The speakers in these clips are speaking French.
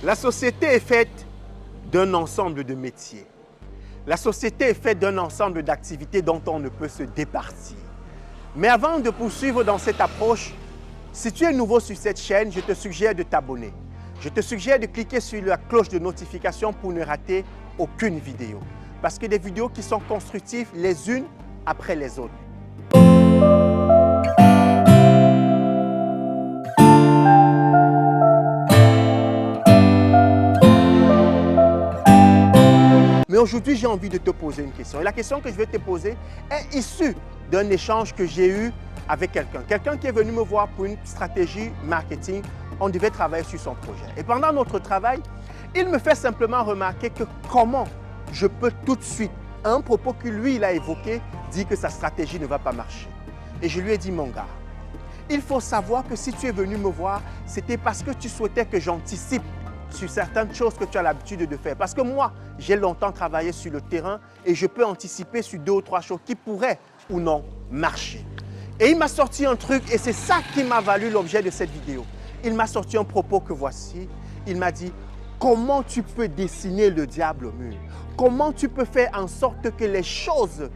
La société est faite d'un ensemble de métiers. La société est faite d'un ensemble d'activités dont on ne peut se départir. Mais avant de poursuivre dans cette approche, si tu es nouveau sur cette chaîne, je te suggère de t'abonner. Je te suggère de cliquer sur la cloche de notification pour ne rater aucune vidéo. Parce que des vidéos qui sont constructives les unes après les autres. Mais aujourd'hui, j'ai envie de te poser une question. Et la question que je vais te poser est issue d'un échange que j'ai eu avec quelqu'un. Quelqu'un qui est venu me voir pour une stratégie marketing. On devait travailler sur son projet. Et pendant notre travail, il me fait simplement remarquer que comment je peux tout de suite, à un propos que lui, il a évoqué, dire que sa stratégie ne va pas marcher. Et je lui ai dit, mon gars, il faut savoir que si tu es venu me voir, c'était parce que tu souhaitais que j'anticipe sur certaines choses que tu as l'habitude de faire. Parce que moi, j'ai longtemps travaillé sur le terrain et je peux anticiper sur 2 ou 3 choses qui pourraient ou non marcher. Et il m'a sorti un truc et c'est ça qui m'a valu l'objet de cette vidéo. Il m'a sorti un propos que voici. Il m'a dit, comment tu peux dessiner le diable au mur? Comment tu peux faire en sorte que les choses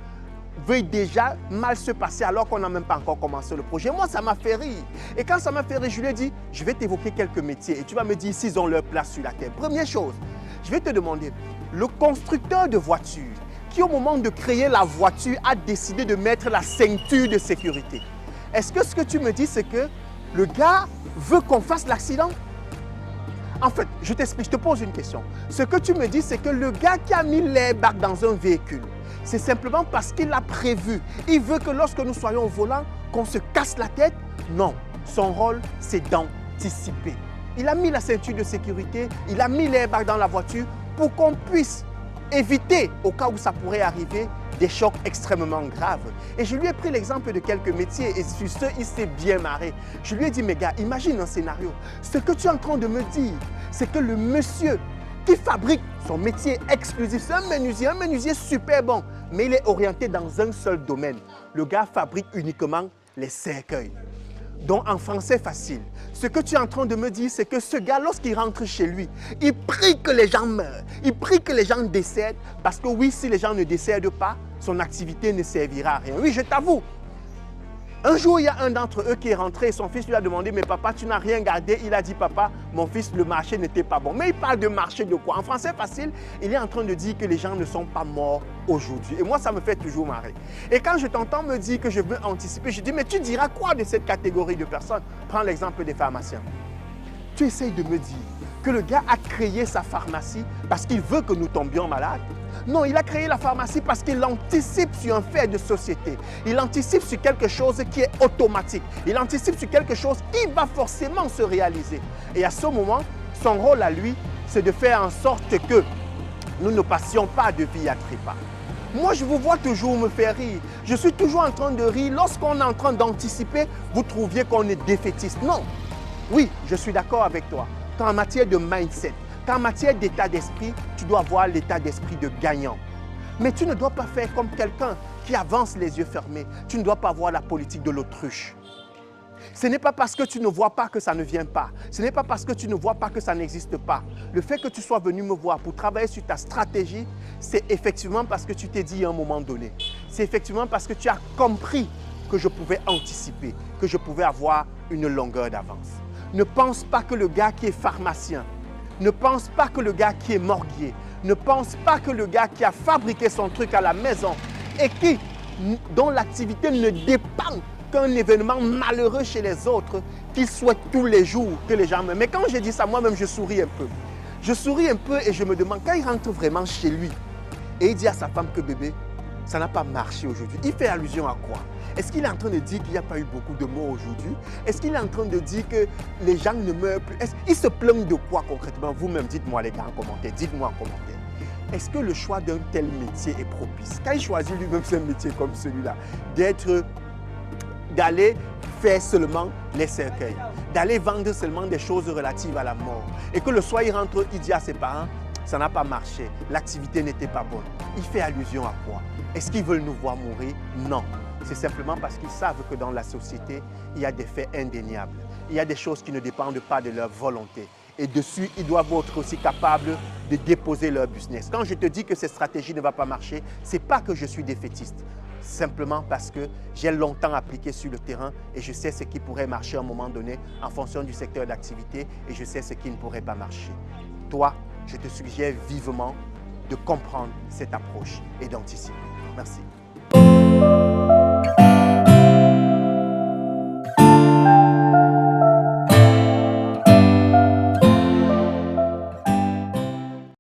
veuillent déjà mal se passer alors qu'on n'a même pas encore commencé le projet? Moi, ça m'a fait rire. Et quand ça m'a fait rire, je lui ai dit, je vais t'évoquer quelques métiers et tu vas me dire s'ils ont leur place sur la terre. Première chose, je vais te demander, le constructeur de voitures qui au moment de créer la voiture a décidé de mettre la ceinture de sécurité. Est-ce que ce que tu me dis, c'est que le gars veut qu'on fasse l'accident? En fait, je t'explique, je te pose une question. Ce que tu me dis, c'est que le gars qui a mis l'airbag dans un véhicule, c'est simplement parce qu'il l'a prévu. Il veut que lorsque nous soyons au volant, qu'on se casse la tête? Non, son rôle, c'est d'anticiper. Il a mis la ceinture de sécurité, il a mis l'airbag dans la voiture pour qu'on puisse éviter, au cas où ça pourrait arriver, des chocs extrêmement graves. Et je lui ai pris l'exemple de quelques métiers et sur ce, il s'est bien marré. Je lui ai dit, mais gars, imagine un scénario. Ce que tu es en train de me dire, c'est que le monsieur qui fabrique son métier exclusif, c'est un menuisier super bon, mais il est orienté dans un seul domaine. Le gars fabrique uniquement les cercueils. Donc en français facile, ce que tu es en train de me dire, c'est que ce gars, lorsqu'il rentre chez lui, il prie que les gens meurent, il prie que les gens décèdent, parce que oui, si les gens ne décèdent pas, son activité ne servira à rien. Oui, je t'avoue. Un jour, il y a un d'entre eux qui est rentré et son fils lui a demandé, mais papa, tu n'as rien gardé? Il a dit, papa, mon fils, le marché n'était pas bon. Mais il parle de marché de quoi? En français facile, il est en train de dire que les gens ne sont pas morts aujourd'hui. Et moi, ça me fait toujours marrer. Et quand je t'entends me dire que je veux anticiper, je dis, mais tu diras quoi de cette catégorie de personnes? Prends l'exemple des pharmaciens. Tu essayes de me dire que le gars a créé sa pharmacie parce qu'il veut que nous tombions malades? Non, il a créé la pharmacie parce qu'il anticipe sur un fait de société. Il anticipe sur quelque chose qui est automatique. Il anticipe sur quelque chose qui va forcément se réaliser. Et à ce moment, son rôle à lui, c'est de faire en sorte que nous ne passions pas de vie à trépas. Moi, je vous vois toujours me faire rire. Je suis toujours en train de rire. Lorsqu'on est en train d'anticiper, vous trouviez qu'on est défaitiste. Non. Oui, je suis d'accord avec toi. En matière de mindset, en matière d'état d'esprit, tu dois avoir l'état d'esprit de gagnant. Mais tu ne dois pas faire comme quelqu'un qui avance les yeux fermés. Tu ne dois pas avoir la politique de l'autruche. Ce n'est pas parce que tu ne vois pas que ça ne vient pas. Ce n'est pas parce que tu ne vois pas que ça n'existe pas. Le fait que tu sois venu me voir pour travailler sur ta stratégie, c'est effectivement parce que tu t'es dit à un moment donné. C'est effectivement parce que tu as compris que je pouvais anticiper, que je pouvais avoir une longueur d'avance. Ne pense pas que le gars qui est pharmacien, ne pense pas que le gars qui est morguier, ne pense pas que le gars qui a fabriqué son truc à la maison et dont l'activité ne dépend qu'un événement malheureux chez les autres, qu'il souhaite tous les jours que les gens meurent. Mais quand je dis ça, moi-même, je souris un peu. Je souris un peu et je me demande, quand il rentre vraiment chez lui et il dit à sa femme que bébé, ça n'a pas marché aujourd'hui, il fait allusion à quoi? Est-ce qu'il est en train de dire qu'il n'y a pas eu beaucoup de morts aujourd'hui? Est-ce qu'il est en train de dire que les gens ne meurent plus? Il se plaint de quoi concrètement? Vous-même, dites-moi les gars en commentaire, dites-moi en commentaire. Est-ce que le choix d'un tel métier est propice? Quand il choisit lui-même un métier comme celui-là, d'aller faire seulement les cercueils, d'aller vendre seulement des choses relatives à la mort, et que le soir il rentre, il dit à ses parents, ça n'a pas marché, l'activité n'était pas bonne. Il fait allusion à quoi? Est-ce qu'ils veulent nous voir mourir? Non. C'est simplement parce qu'ils savent que dans la société, il y a des faits indéniables. Il y a des choses qui ne dépendent pas de leur volonté. et dessus, ils doivent être aussi capables de déposer leur business. Quand je te dis que cette stratégie ne va pas marcher, ce n'est pas que je suis défaitiste. Simplement parce que j'ai longtemps appliqué sur le terrain et je sais ce qui pourrait marcher à un moment donné en fonction du secteur d'activité et je sais ce qui ne pourrait pas marcher. Toi, je te suggère vivement de comprendre cette approche et d'anticiper. Merci.